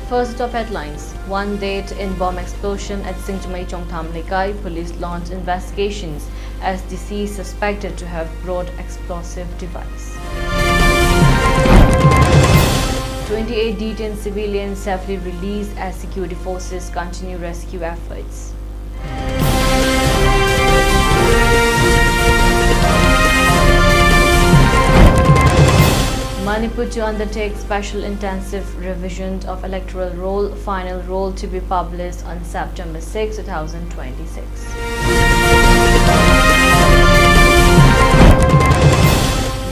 First top headlines. One dead in bomb explosion at Singchamai Chongtham Lekai. Police launched investigations as deceased suspected to have brought explosive device. 28 detained civilians safely released as security forces continue rescue efforts. Manipur to undertake special intensive revision of electoral roll, final roll to be published on September 6, 2026.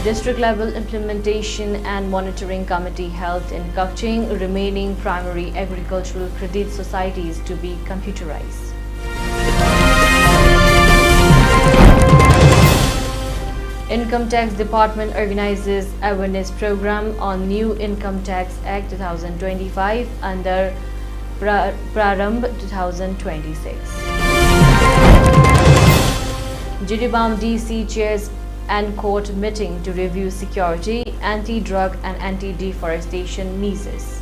District level implementation and monitoring committee held in Kakching, remaining primary agricultural credit societies to be computerized. Income Tax Department organizes awareness program on new Income Tax Act 2025 under Prarambh 2026. Jiribam DC chairs and court meeting to review security, anti-drug and anti-deforestation measures.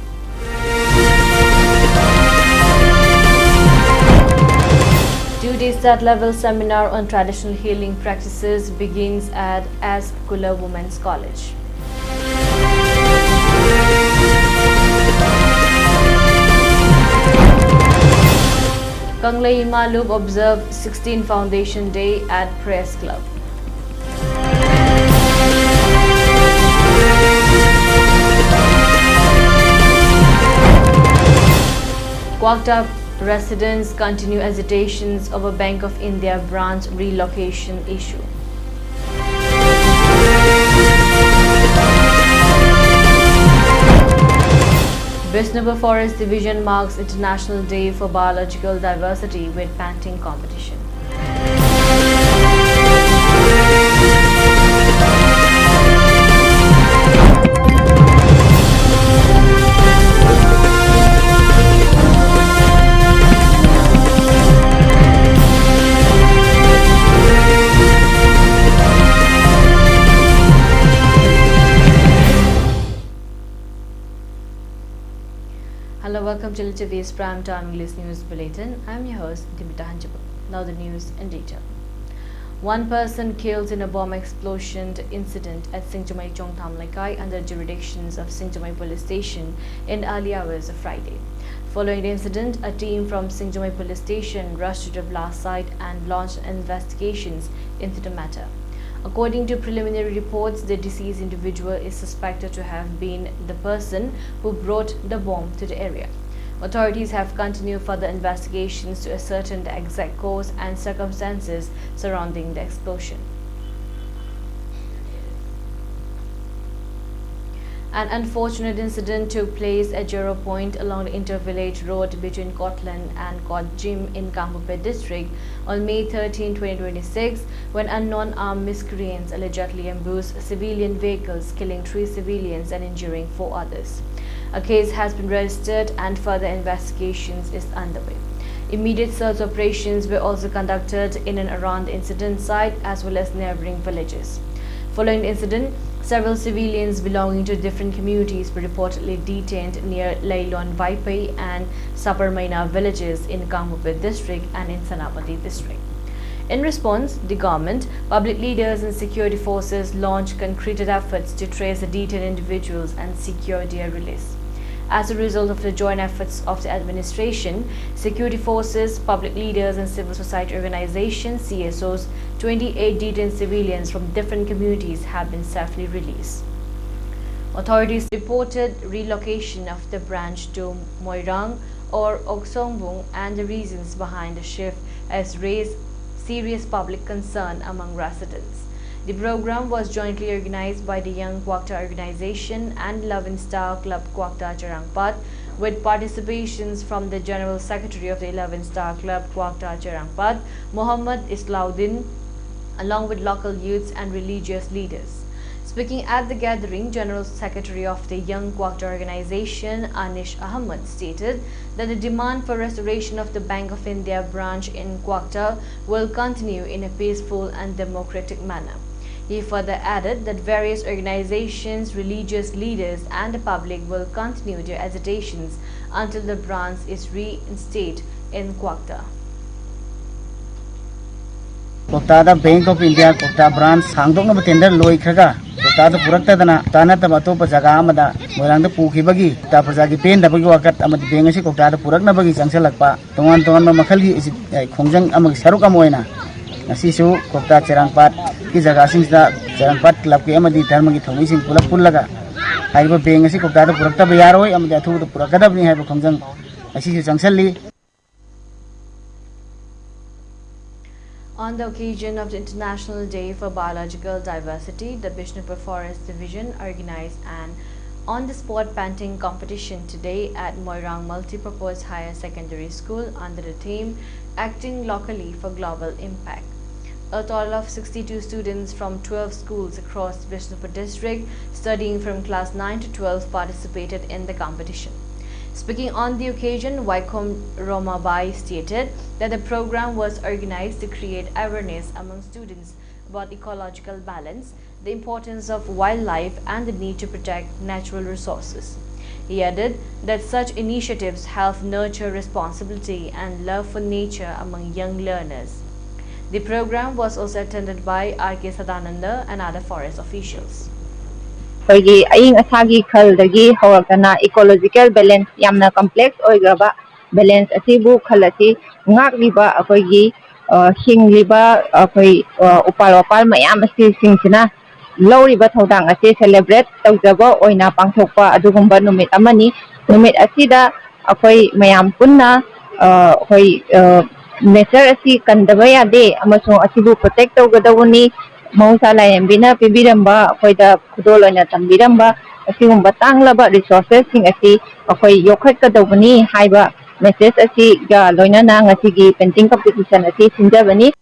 Two-day state-level seminar on traditional healing practices begins at Kula Women's College. Kanglei Malub observed 16 Foundation Day at Press Club. Kwakta residents continue agitations over Bank of India branch relocation issue. Vishnupur Forest Division marks International Day for Biological Diversity with painting competition. Hello, welcome to ELITETV's Prime Time English News Bulletin. I am your host, Deemita. Now the news in detail. One person killed in a bomb explosion incident at Singchamai Chongtham Lekai under jurisdictions of Singchamai Police Station in early hours of Friday. Following the incident, a team from Singchamai Police Station rushed to the blast site and launched investigations into the matter. According to preliminary reports, the deceased individual is suspected to have been the person who brought the bomb to the area. Authorities have continued further investigations to ascertain the exact cause and circumstances surrounding the explosion. An unfortunate incident took place at Jero Point along the inter-village road between Kotlan and Kotjim in Kangpupet district on May 13, 2026, when unknown armed miscreants allegedly ambushed civilian vehicles, killing 3 civilians and injuring 4 others. A case has been registered and further investigations is underway. Immediate search operations were also conducted in and around the incident site as well as neighboring villages. Following the incident, several civilians belonging to different communities were reportedly detained near Lailon Vaipai and Saparmaina villages in Kangpupet district and in Sanapati district. In response, the government, public leaders and security forces launched concreted efforts to trace the detained individuals and secure their release. As a result of the joint efforts of the administration, security forces, public leaders and civil society organizations, CSOs, 28 detained civilians from different communities have been safely released. Authorities reported relocation of the branch to Moirang or Oksongbung, and the reasons behind the shift has raised serious public concern among residents. The program was jointly organized by the Young Kwakta Organization and 11 Star Club Kwakta Charangpat, with participations from the General Secretary of the 11 Star Club Kwakta Charangpat, Muhammad Islauddin, along with local youths and religious leaders. Speaking at the gathering, General Secretary of the Young Kwakta Organization, Anish Ahmed, stated that the demand for restoration of the Bank of India branch in Kwakta will continue in a peaceful and democratic manner. He further added that various organizations, religious leaders and the public will continue their agitations until the branch is reinstated in Kwakta. Kokta Bank of India Kokta branch hangdok na tender loi khaga Kokta purakta dana tana ta bato pa jaga amada moirang da pukhi bagi ta prajagi pen da bagi wakat amadi benga si Kokta purak na bagi changsalakpa tongan ma makhal gi khongjang amag saruk amoina ngasi su Kokta cherangpat ki jaga sing da cherangpat club ki amadi dharma gi thongi sing pulak pullaga haiba benga si Kokta purakta ba yaroi amadi athu da purakada bni haiba khongjang ngasi su changsalli. On the occasion of the International Day for Biological Diversity, the Bishnupur Forest Division organized an on-the-spot painting competition today at Moirang Multipurpose Higher Secondary School under the theme Acting Locally for Global Impact. A total of 62 students from 12 schools across Bishnupur district studying from class 9 to 12 participated in the competition. Speaking on the occasion, Vaikom Romabai stated that the program was organized to create awareness among students about ecological balance, the importance of wildlife and the need to protect natural resources. He added that such initiatives help nurture responsibility and love for nature among young learners. The program was also attended by R.K. Sadananda and other forest officials. Koigi aying asagi khaldagi hawakana ecological balance yamna complex oigraba balance asibu khalasi ngakliba akoigi hingliba akoi upal mayam asi singsina lawriba thodang asi celebrate tawjaba oina pangthokpa adugumba numit amani numit asida akoi mayam punna akoi nature asi kandaba yade amasung asibu protect tawgadawuni Mausa layambina pibiramba akoida khudoloina tambiramba asigumba tanglaba resources sing asi akoi yokhat kadawani haiba message asi ga loinana ngasigi painting competition asi sinjabani.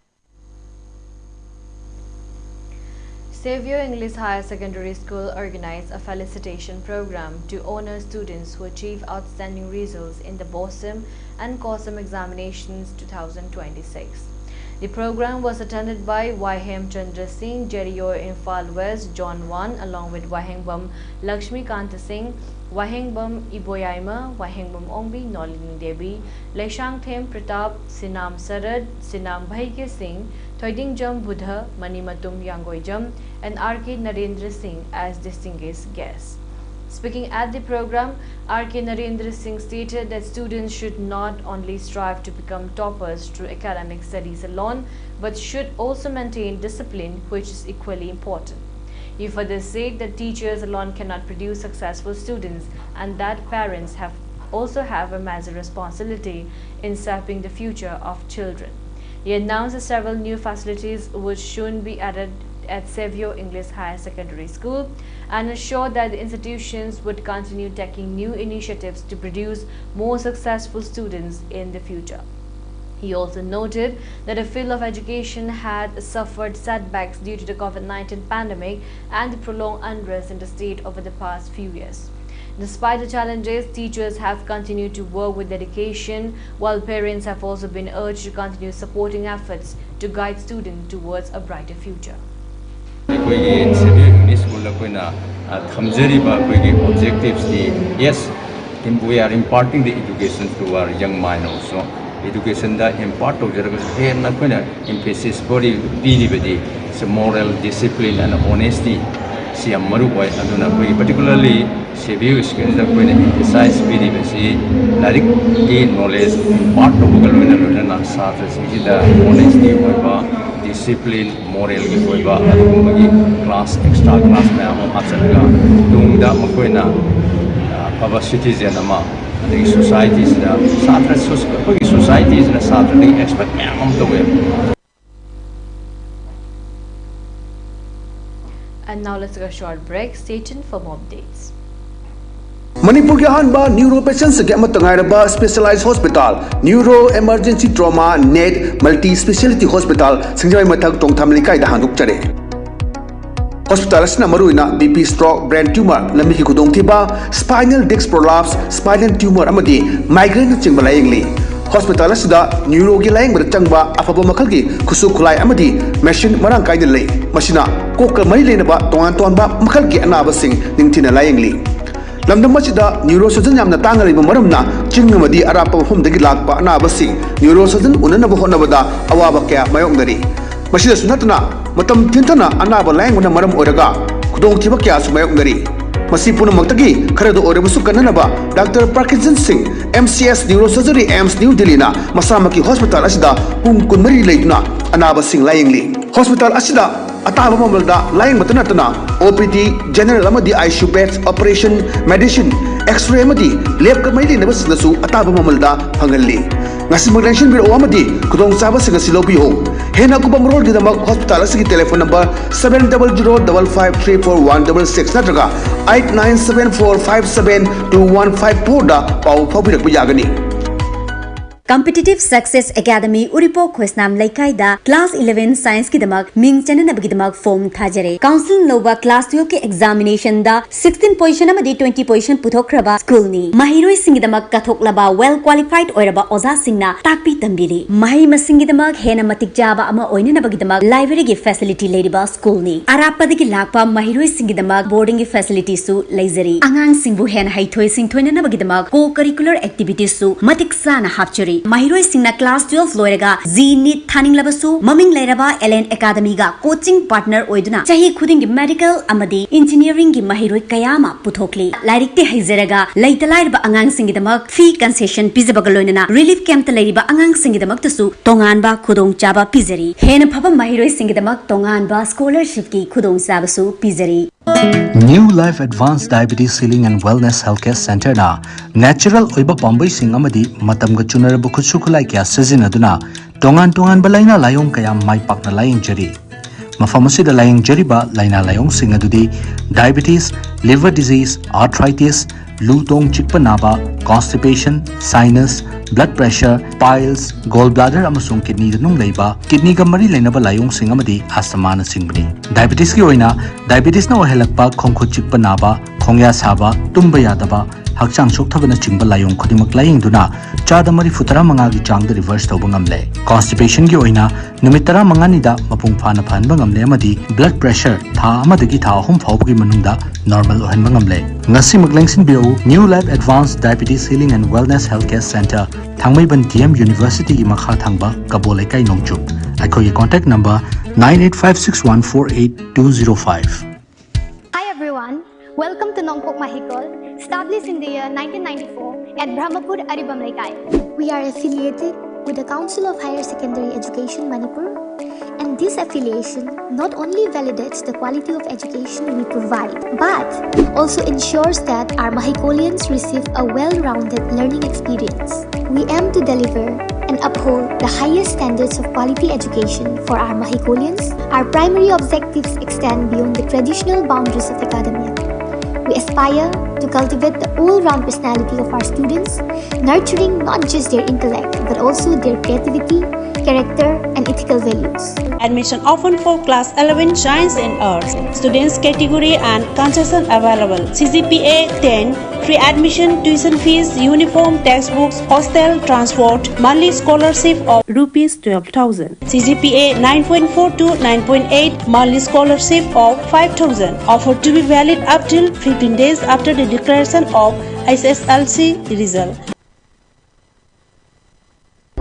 Xavier English Higher Secondary School organized a felicitation program to honor students who achieve outstanding results in the BOSM and COSM examinations 2026. The program was attended by Wahem Chandra Singh, Jeriyor Imphal West, John 1, along with Wahengbam Lakshmi Kanta Singh, Wahengbam Iboyaima, Wahengbam Ongbi, Nolini Devi, Leshang Them Pratap, Sinam Sarad, Sinam Bhaike Singh, Thoidingjam Buddha, Manimatum Yangoijam, and R.K. Narendra Singh as distinguished guests. Speaking at the program, R.K. Narendra Singh stated that students should not only strive to become toppers through academic studies alone, but should also maintain discipline, which is equally important. He further said that teachers alone cannot produce successful students and that parents also have a major responsibility in shaping the future of children. He announced that several new facilities would soon be added at Xavier English Higher Secondary School and assured that the institutions would continue taking new initiatives to produce more successful students in the future. He also noted that the field of education had suffered setbacks due to the COVID-19 pandemic and the prolonged unrest in the state over the past few years. Despite the challenges, teachers have continued to work with dedication, while parents have also been urged to continue supporting efforts to guide students towards a brighter future. Yes, we are imparting the education to our young mind also. Education that impart to emphasis body, moral discipline and honesty. Particularly severe skills that emphasize like knowledge impart to honesty, discipline, moral class, extra class citizen societies societies expect And now let's take a short break. Stay tuned for more updates. Manipur ke hanba neuro patients ke amatangairaba specialized hospital neuro emergency trauma net multi speciality hospital singjai mathak tongtham likai da handuk chare hospital asna maruina BP stroke brain tumor lami ki khudong thiba spinal disc prolapse spinal tumor amadi migraine chingba layengli hospital asida neuro gi laing ber changba afaba makal gi khusu khulai amadi machine marang kai lei masina kokal mari leina ba tongan ton ba makal gi anaba sing ningthina laing li lamdam masida neurosurgeon yamna tangali ba maramna chingamadi arapa hom dagi lakpa anaba sing neurosurgeon unana ba honabada awaba kya mayong dari masida sunatna matam thintana anaba laing una maram oraga khudong thiba kya sumayong dari masi punamakta kharado orabusu kananaba Dr. Parkinson Singh MCS Neurosurgery AIMS New Delhi na masamaki hospital asida pung kunmari leiduna anaba sing layingli hospital asida ataba mamalda laying matana OPD general amadi ICU beds operation medicine x-ray amadi lab kamai le nabasinasu ataba mamalda phangalli ngasi maglension biro amadi kudong chaba singa silobi ho hena kubam road gidamak hospital asigi telephone number 7005534166 natraga 8974572154 da pau phabirak yagani Competitive Success Academy Uripo Khosnam Laikai da Class 11 Science ki damak Ming Chanana bagi damak form thajare Council Nova Class 12 ke examination da 16 position amadi 20 position puthokraba school ni Mahiroi sing damak kathoklaba well qualified oiraba oza singna takpi tambiri Mahi masing damak hena matik jaba ama oina bagi damak library ki facility lediba school ni Arapadi ki lakpa Mahiroi sing damak boarding ki facility su laizari Angang singbu hen haithoi sing thoina bagi damak co-curricular activities su matik sana hapchari Mahiroi singna class 12 loiraga Z NEET thaning labasu maming lairaba LN Academy ga coaching partner oiduna chahi khuding gi medical amadi engineering gi mahiroi kayama puthokli lairik te haizeraga laitalairba angang singi damak fee concession pizabaga loinana relief camp ta lairiba angang singi damak tasu tongan ba khudong chaba pizari hena phaba mahiroi singi damak tongan ba scholarship ki khudong sabasu pizari New Life Advanced Diabetes Healing and Wellness Healthcare Center na natural oiba pambai sing amadi matam ga chunaraba khutsu khulai kya sizinaduna tongan balaina layong kaya mai pakna laying jari mafam asida laying jari ba laina layong sing adudi diabetes liver disease arthritis lutong chikpa naba constipation sinus blood pressure piles gallbladder amasung kidney nung leiba kidney ga mari lainaba layong sing amadi asthma na singbani diabetes ki oina diabetes na ohelakpa khongkhu chikpa naba khongya saba tumba yadaba hakchang sokthabana chingba layong khudimak laying duna chada mari futara manga gi chang da reverse tawba ngamle constipation gi oina numit tara manga ni da mapung phana phanba ngamle amadi blood pressure tha amadagi tha ahum phawgi manungda normal ohenba ngamle ngasi maglengsin bio New Life Advanced Diabetes Healing and Wellness Healthcare Center Thangmaiban DM University gi makha thangba kabole kai nongchu akhoi contact number 9856148205 Hi everyone, welcome to Nongpok Mahikol, established in the year 1994 at Brahmapur, Aribam Laikai. We are affiliated with the Council of Higher Secondary Education Manipur, and this affiliation not only validates the quality of education we provide, but also ensures that our Mahikolians receive a well-rounded learning experience. We aim to deliver and uphold the highest standards of quality education for our Mahikolians. Our primary objectives extend beyond the traditional boundaries of academia. We aspire to cultivate the all-round personality of our students, nurturing not just their intellect but also their creativity, character and ethical values. Admission open for class 11 Science and Arts. Students category and concession available. CGPA 10, free admission, tuition fees, uniform, textbooks, hostel, transport, monthly scholarship of rupees 12,000. CGPA 9.4 to 9.8, monthly scholarship of 5,000. Offer to be valid up till 15 days after the declaration of SSLC result.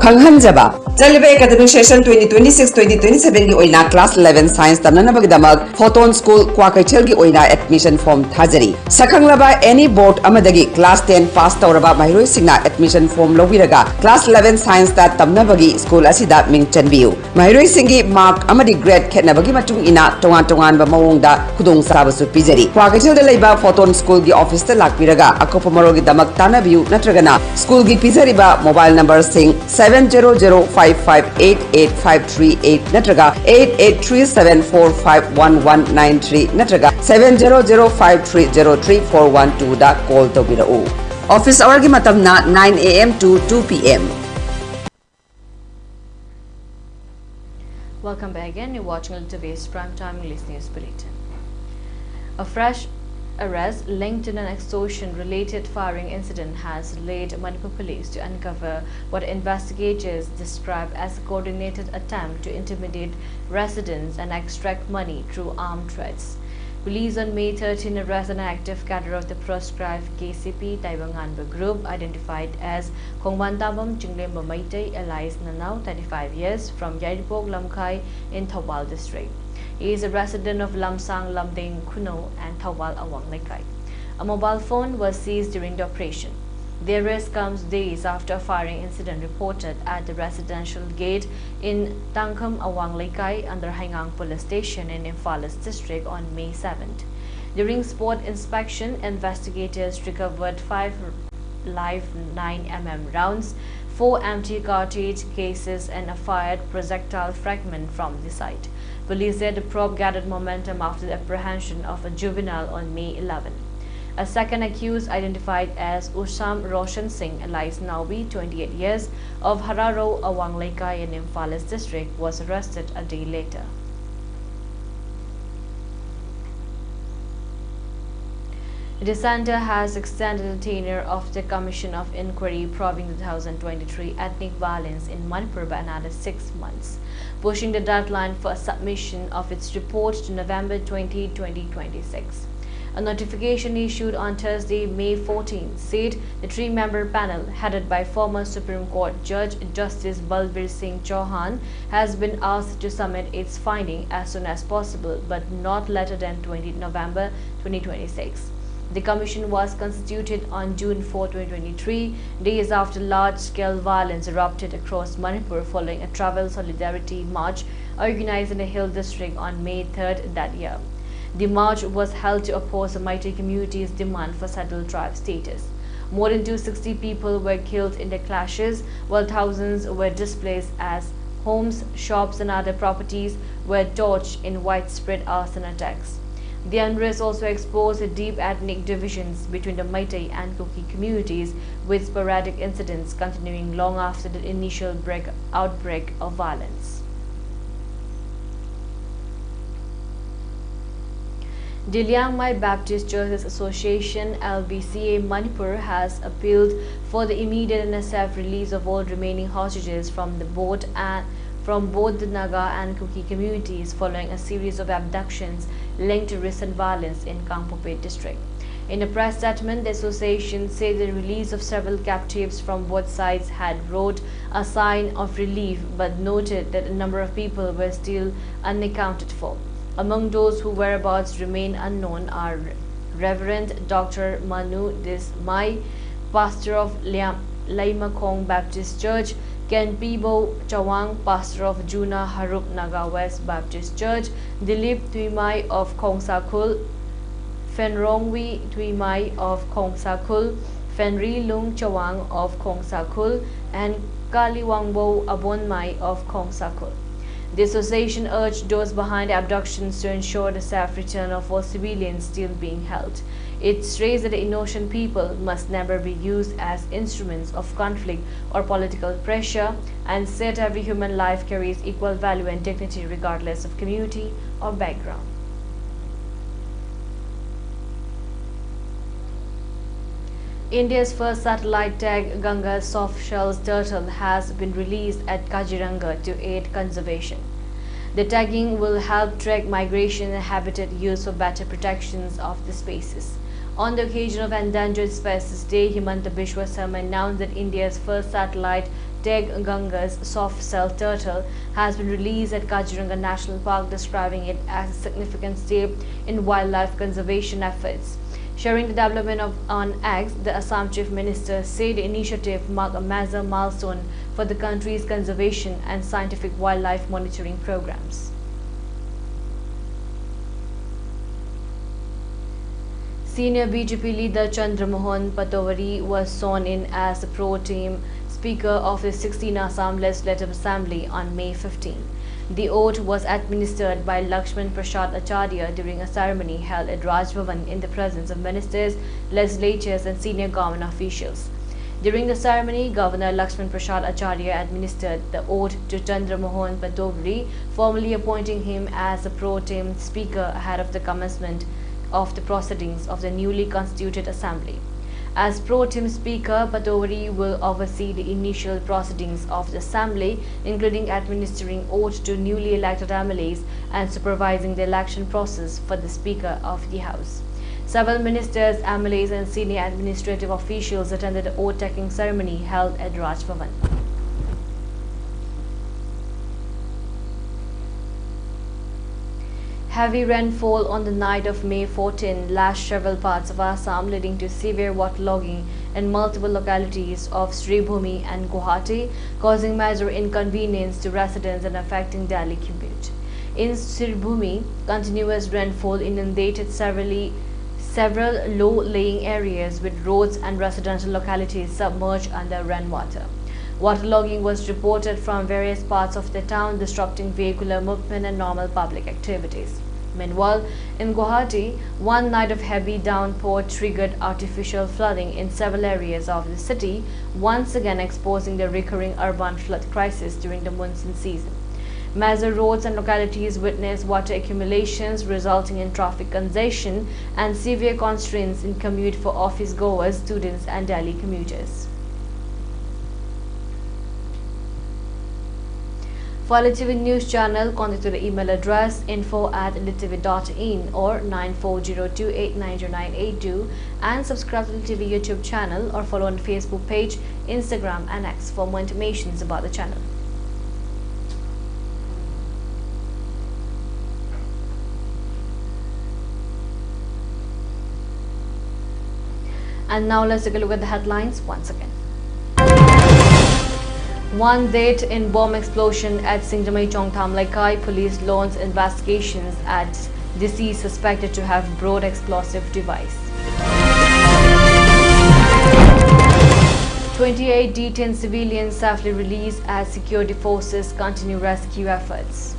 Khanghanjaba Chalbe academic session 2026-2027 gi oina class 11 science tamnana bagdamak Photon School Kwakaichel gi oina admission form thajari sakhanglaba any board amadagi class 10 pass tawraba mahiroi singna admission form lobiraga class 11 science ta tamna bagi school asida ming chanbiu mahiroi singi mark amadi grade khetna bagi matung ina tongan ba mawongda khudong sabasu pijari Kwakaichel da leiba Photon School gi office ta lakpiraga akopa marogi damak tanabiu natragana school gi pijari ba mobile number sing 700558853 natraga 8837451193 natraga 700530341 da call tobirau office hour gi matamna 9 AM to 2 PM. Welcome back again. You're watching ELITETV's Primetime English News Bulletin. A fresh arrest linked to an extortion-related firing incident has led Manipur police to uncover what investigators describe as a coordinated attempt to intimidate residents and extract money through armed threats. Police on May 13 arrested an active cadre of the proscribed KCP Taibanganba group identified as Khongbantabam Chinglemba Maitei Elias Nanau, 35 years, from Yairipok Lamkai in Thawal district. He is a resident of Lamsang, Lamdeng, Kuno and Thawal Awang Laikai. A mobile phone was seized during the operation. The arrest comes days after a firing incident reported at the residential gate in Tangkham Awang Laikai under Haingang Police Station in Imphalis district on May 7th. During spot inspection, investigators recovered 5 live 9mm rounds, 4 empty cartridge cases and a fired projectile fragment from the site. Police said the probe gathered momentum after the apprehension of a juvenile on May 11. A second accused, identified as Usam Roshan Singh, alias Naubi, 28 years, of Hararo, Awang Laikai in Imphalis district, was arrested a day later. The centre has extended the tenure of the Commission of Inquiry probing the 2023 ethnic violence in Manipur by another 6 months, pushing the deadline for submission of its report to November 20, 2026. A notification issued on Thursday, May 14, said the 3-member panel, headed by former Supreme Court Judge Justice Balbir Singh Chauhan, has been asked to submit its finding as soon as possible, but not later than 20 November 2026. The commission was constituted on June 4, 2023, days after large-scale violence erupted across Manipur following a travel solidarity march organized in the Hill District on May 3rd that year. The march was held to oppose the Meitei community's demand for settled tribe status. More than 260 people were killed in the clashes, while thousands were displaced as homes, shops and other properties were torched in widespread arson attacks. The unrest also exposed the deep ethnic divisions between the Meitei and Kuki communities, with sporadic incidents continuing long after the initial outbreak of violence. The Liang Mai Baptist Churches Association (LBCA) Manipur has appealed for the immediate and safe release of all remaining hostages from both the Naga and Kuki communities following a series of abductions linked to recent violence in Kangpokpe district. In a press statement, the association said the release of several captives from both sides had brought a sign of relief, but noted that a number of people were still unaccounted for. Among those whose whereabouts remain unknown are Reverend Dr. Manu Desmai, pastor of Laimakong Baptist Church, Ken Pibo Chawang, pastor of Juna Harup Naga West Baptist Church, Dilip Tuimai of Khongsakul, Fenrongwi Tuimai of Khongsakul, Fenri Lung Chawang of Khongsakul, and Kaliwangbo Abonmai of Khongsakul. The association urged those behind the abductions to ensure the safe return of all civilians still being held. It stressed that the innocent people must never be used as instruments of conflict or political pressure, and said every human life carries equal value and dignity regardless of community or background. India's first satellite tag Ganga soft-shell turtle has been released at Kaziranga to aid conservation. The tagging will help track migration and habitat use for better protections of the species. On the occasion of Endangered Species Day, Himanta Biswa Sarma announced that India's first satellite tag Ganga's soft-shell turtle has been released at Kaziranga National Park, describing it as a significant step in wildlife conservation efforts. Sharing the development on X, the Assam Chief Minister said the initiative marked a major milestone for the country's conservation and scientific wildlife monitoring programs. Senior BJP leader Chandramohan Patovari was sworn in as the pro-tem Speaker of the 16th Assam Legislative Assembly on May 15. The oath was administered by Lakshman Prasad Acharya during a ceremony held at Raj Bhavan in the presence of ministers, legislators and senior government officials. During the ceremony, Governor Lakshman Prasad Acharya administered the oath to Chandramohan Patovari, formally appointing him as the pro-tem Speaker ahead of the commencement of the proceedings of the newly constituted assembly. As pro tem speaker, Patowari will oversee the initial proceedings of the assembly, including administering oath to newly elected MLAs and supervising the election process for the speaker of the house. Several ministers, MLAs and senior administrative officials attended the oath-taking ceremony held at Raj Bhavan. Heavy rainfall on the night of May 14 lashed several parts of Assam, leading to severe waterlogging in multiple localities of Sribhumi and Guwahati, causing major inconvenience to residents and affecting daily commute. In Sribhumi, continuous rainfall inundated several low-lying areas, with roads and residential localities submerged under rainwater. Waterlogging was reported from various parts of the town, disrupting vehicular movement and normal public activities. Meanwhile, in Guwahati, one night of heavy downpour triggered artificial flooding in several areas of the city, once again exposing the recurring urban flood crisis during the monsoon season. Major roads and localities witnessed water accumulations, resulting in traffic congestion and severe constraints in commute for office goers, students and daily commuters. For ELITETV News Channel, contact to the email address info@elitetv.in or 9402890982 and subscribe to the ELITETV YouTube channel or follow on Facebook page, Instagram and X for more information about the channel. And now let's take a look at the headlines once again. One dead in bomb explosion at Singjamai Chongtham Laikai. Police launched investigations at deceased suspected to have brought explosive device. 28 detained civilians safely released as security forces continue rescue efforts.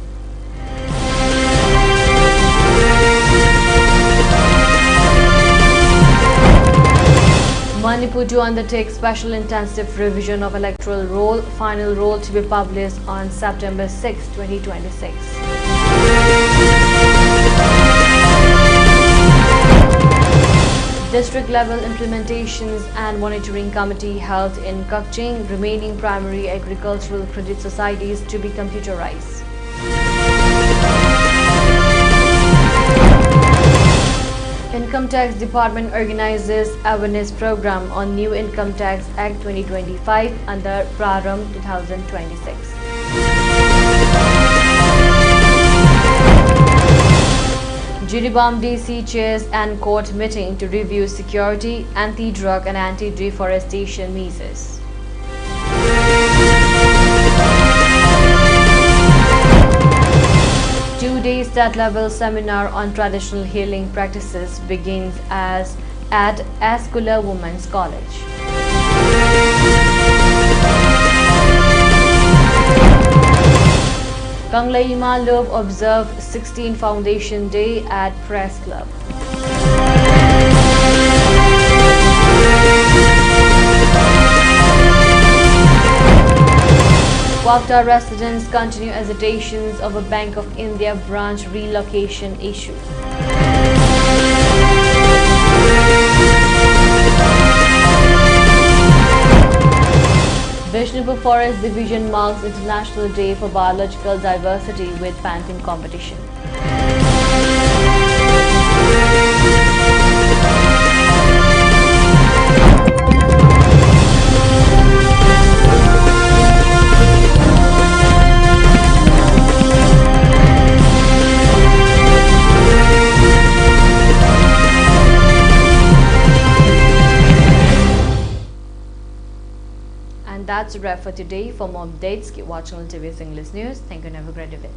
Manipur to undertake special intensive revision of electoral roll, final roll to be published on September 6, 2026. District level implementations and monitoring committee held in Kakching, remaining primary agricultural credit societies to be computerized. Income Tax Department organizes awareness program on new Income Tax Act 2025 under Praram 2026. Jiribam DC chairs and court meeting to review security, anti-drug and anti-deforestation measures. Two-day state-level seminar on traditional healing practices begins at Askula Women's College. Kanglaima Lob observed 16th Foundation Day at Press Club. Wakta residents continue agitations over Bank of India branch relocation issue. Vishnupur Forest Division marks International Day for Biological Diversity with painting competition. And that's a wrap for today. For more updates, keep watching ELITETV's English News. Thank you and have a great evening.